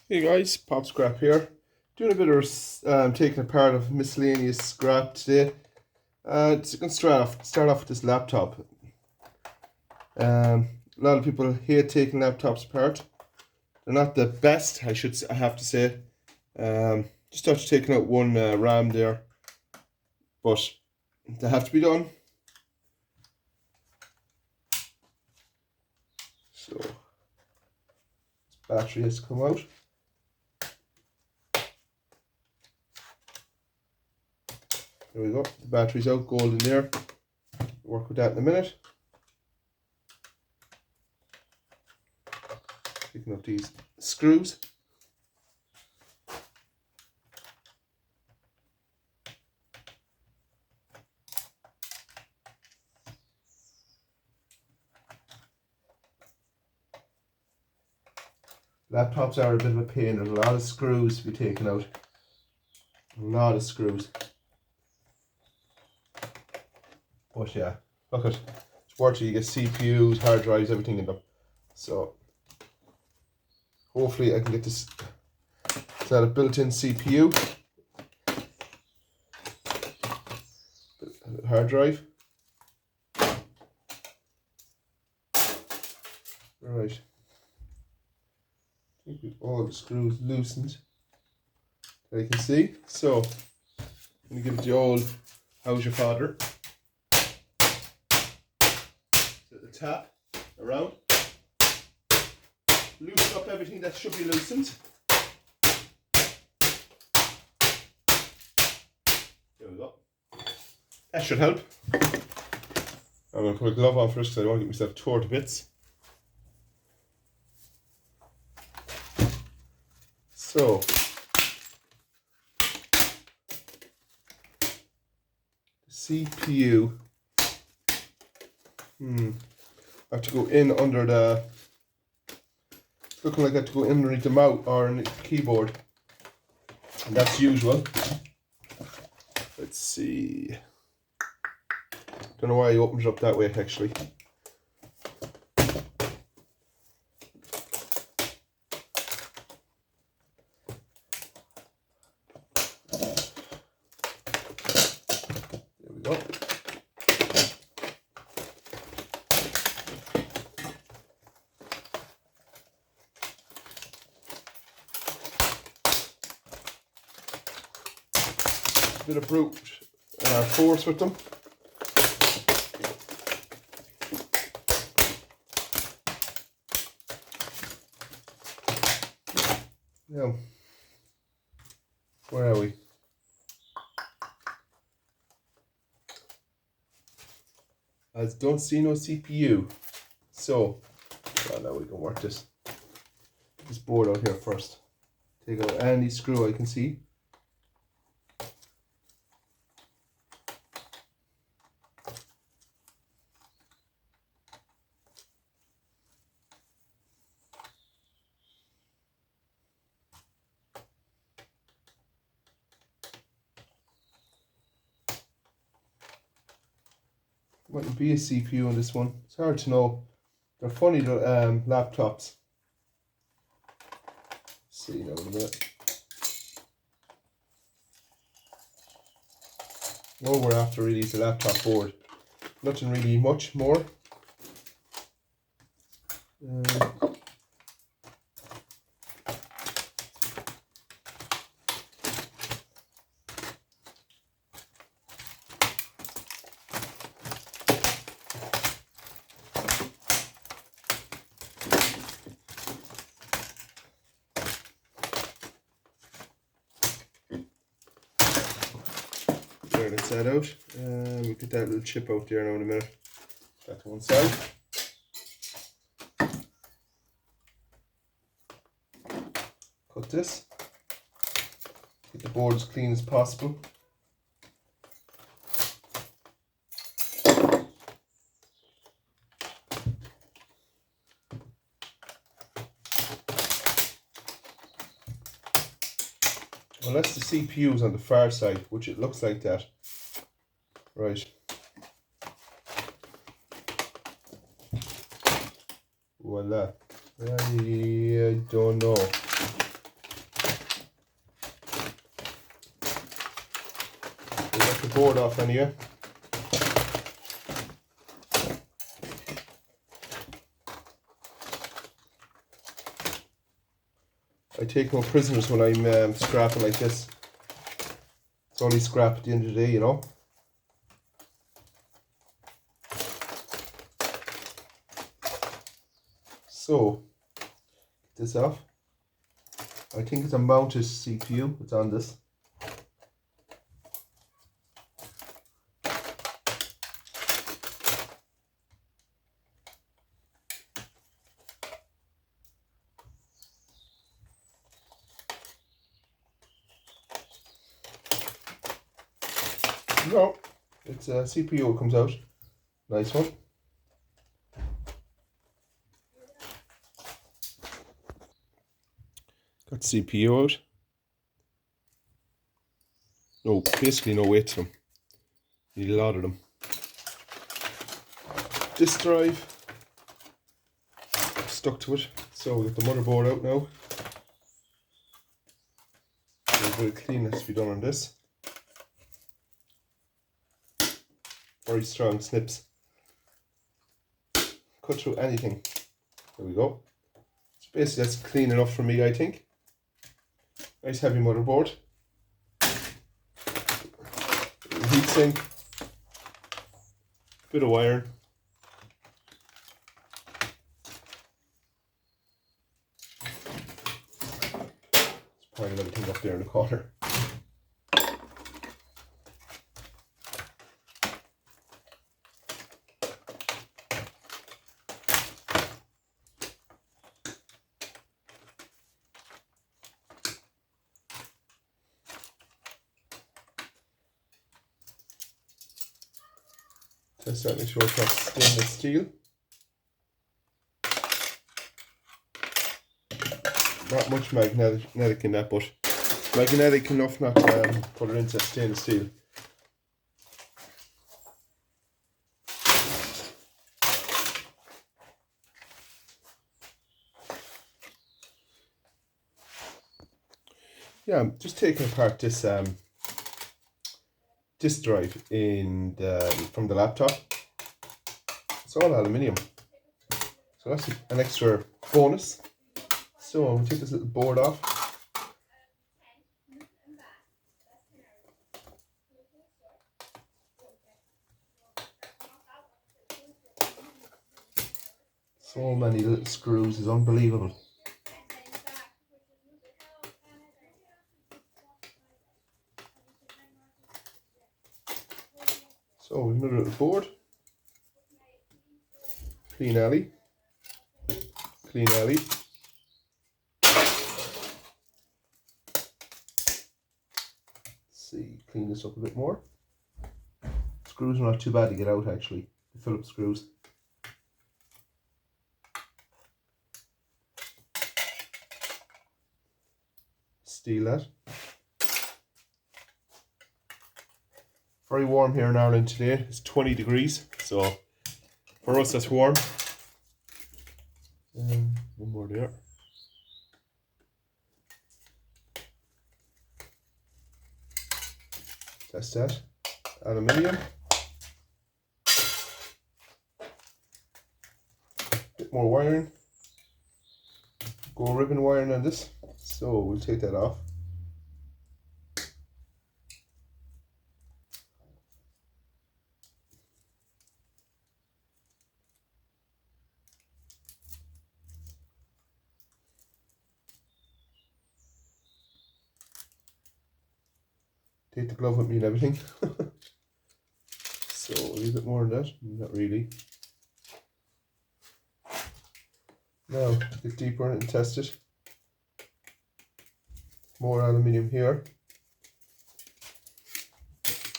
Hey guys, Pop Scrap here. Doing a bit of taking apart of miscellaneous scrap today. Just gonna start off with this laptop. A lot of people hate taking laptops apart. They're not the best, I have to say. Just after taking out one RAM there, but they have to be done. So this battery has come out. There we go. The battery's out, gold in there. Work with that in a minute. Picking up these screws. Laptops are a bit of a pain. There's a lot of screws to be taken out. A lot of screws. But yeah, look at it's worth it. You get CPUs, hard drives, everything in them. So hopefully I can get this. Is that a built-in CPU? Hard drive. Right. I think we've all the screws loosened that I can see. So I'm gonna give it the old how's your father? The tap around. Loosen up everything that should be loosened. There we go. That should help. I'm going to put a glove on first because I don't want to get myself tore to bits. So, the CPU. I have to go in under the. It's looking like I have to go in underneath the mouse or in the keyboard. And that's usual. Let's see. Don't know why I opened it up that way actually. There we go. Bit of brute force with them. Now, where are we? I don't see no CPU. So, now we can work this board out here first. Take out any screw I can see. Mightn't be a CPU on this one. It's hard to know. They're funny, the laptops. Let's see now in a minute. All we're after really is a laptop board. Nothing really much more. There, let's that out. We get that little chip out there now in a minute. That to one side. Cut this. Get the board as clean as possible. Unless the CPU is on the far side, which it looks like that. Right. Voila. I don't know. the board off anyway. I take no prisoners when I'm scrapping like this. It's only scrap at the end of the day, you know. So, get this off. I think it's a mounted CPU. It's on this. No, it's a CPU. It comes out. Nice one. Got CPU out. No, basically no weight to them. Need a lot of them. Disk drive stuck to it. So we got the motherboard out now. A bit of cleaning has to be done on this. Very strong snips. Cut through anything. There we go. So basically that's clean enough for me, I think. Nice heavy motherboard. Heatsink. Bit of wiring. Let's pile everything up there in the corner. Test out, make sure it's not stainless steel. Not much magnetic in that, but magnetic enough not to put it into stainless steel. Yeah, I'm just taking apart this disk drive from the laptop. It's all aluminium, so that's an extra bonus. So I'm going to take this little board off. So many little screws is unbelievable. So we've another little board. Clean alley. Clean alley. See, clean this up a bit more. Screws are not too bad to get out actually. The Phillips screws. Steal that. Very warm here in Ireland today. It's 20 degrees, so for us that's warm. One more there. Test that. Aluminium. Bit more wiring. Go ribbon wiring on this. So we'll take that off. Take the glove with me and everything. So a little bit more on that, not really. Now get deeper and test it. More aluminium here.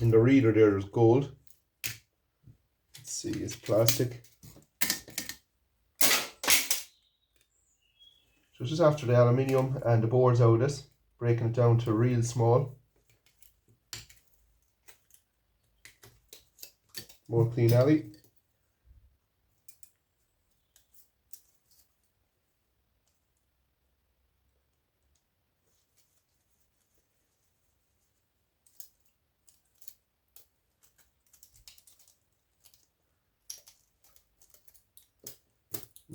In the reader there's gold. Let's see, it's plastic. So just after the aluminium and the boards out of this, breaking it down to real small. More clean alley.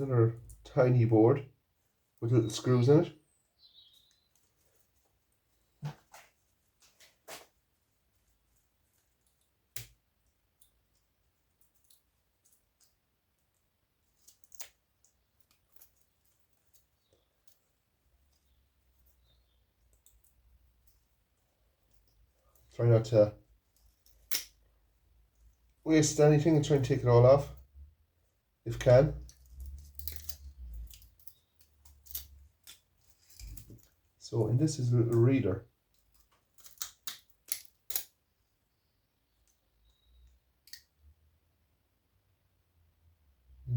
Another tiny board with little screws in it. Try not to waste anything and try and take it all off if can. So, and this is a little reader.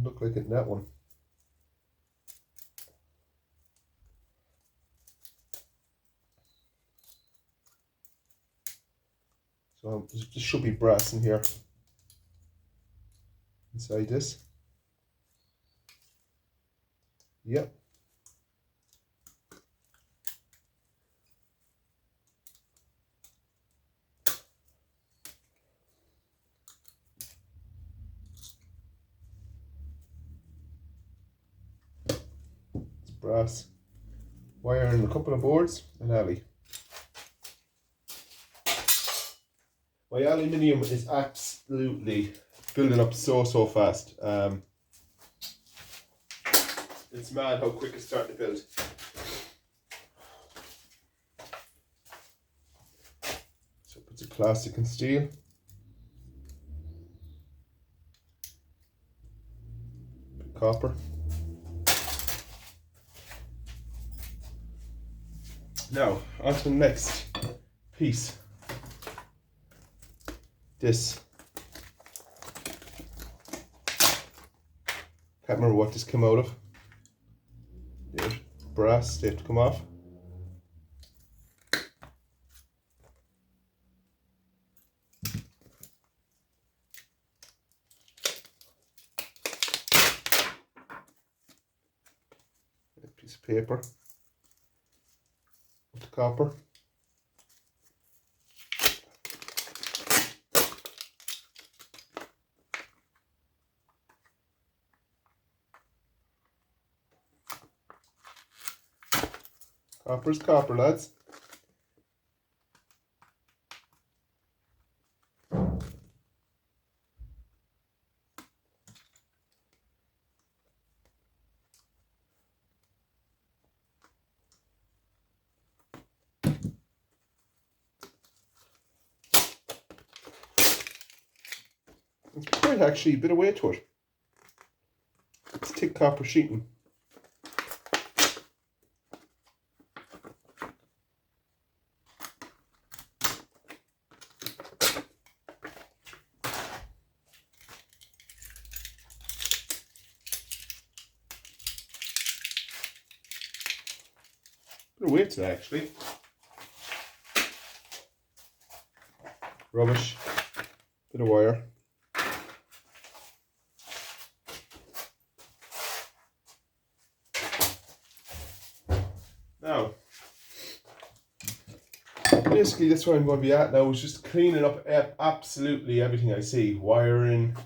Look like it in that one. So there should be brass in here. Inside this. Yep. It's brass wire and a couple of boards and alley. My aluminium is absolutely building up so fast. It's mad how quick it's starting to build. So it's a plastic and steel. Copper. Now, on to the next piece. This. Can't remember what this came out of. There's brass, they have to come off. A piece of paper with the copper. Copper's copper, lads. It's quite actually a bit of weight to it. It's thick copper sheeting. Bit of weight to it actually. Rubbish. Bit of wire. Now, basically that's where I'm going to be at now, is just cleaning up absolutely everything I see. Wiring,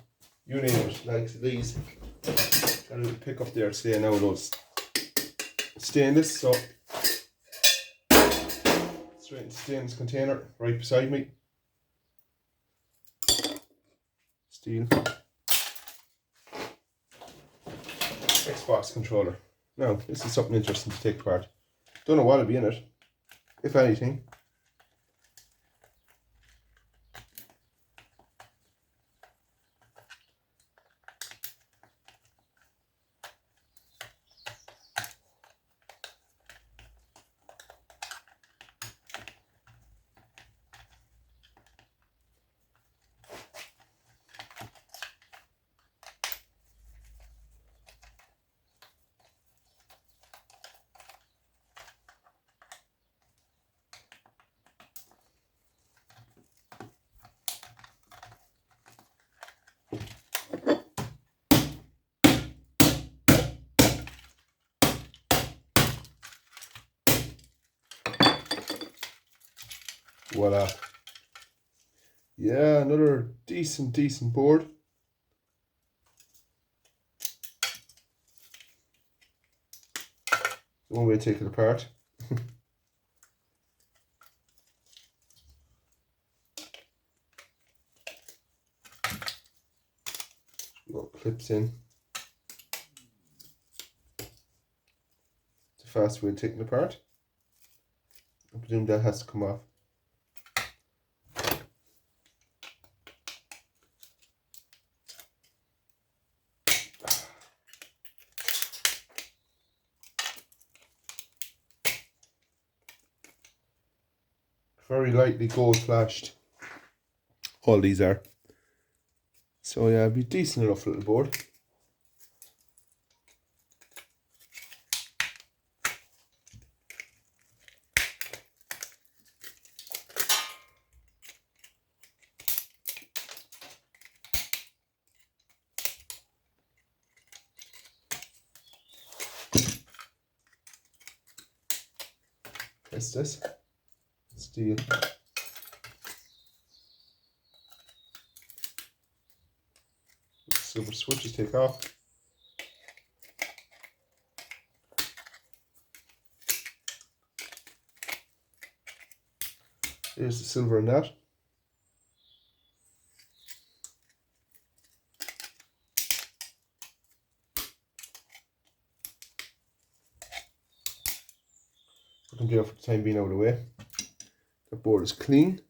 you name it, like these. Got a little pick up there today now with those stainless, so straight into stainless container right beside me. Steel. Xbox controller. Now, this is something interesting to take apart. Don't know what'll be in it, if anything. Voila. Yeah, another decent board. One way to take it apart. Got clips in. It's a fast way of taking it apart. I presume that has to come off. Very lightly gold flashed. All these are. So yeah, it'd be decent enough little board. What's this? Steel. Silver switches take off. Here's the silver in that. I can do it for the time being out of the way. The board is clean.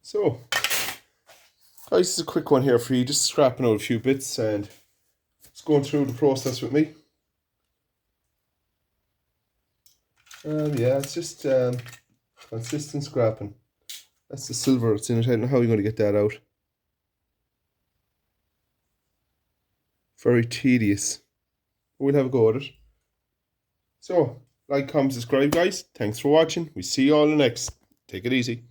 So, guys, this is a quick one here for you, just scrapping out a few bits and just going through the process with me. Yeah, it's just consistent scrapping. That's the silver that's in it. I don't know how you're going to get that out. Very tedious. We'll have a go at it. So, like, comment, subscribe, guys. Thanks for watching. We see you all in the next. Take it easy.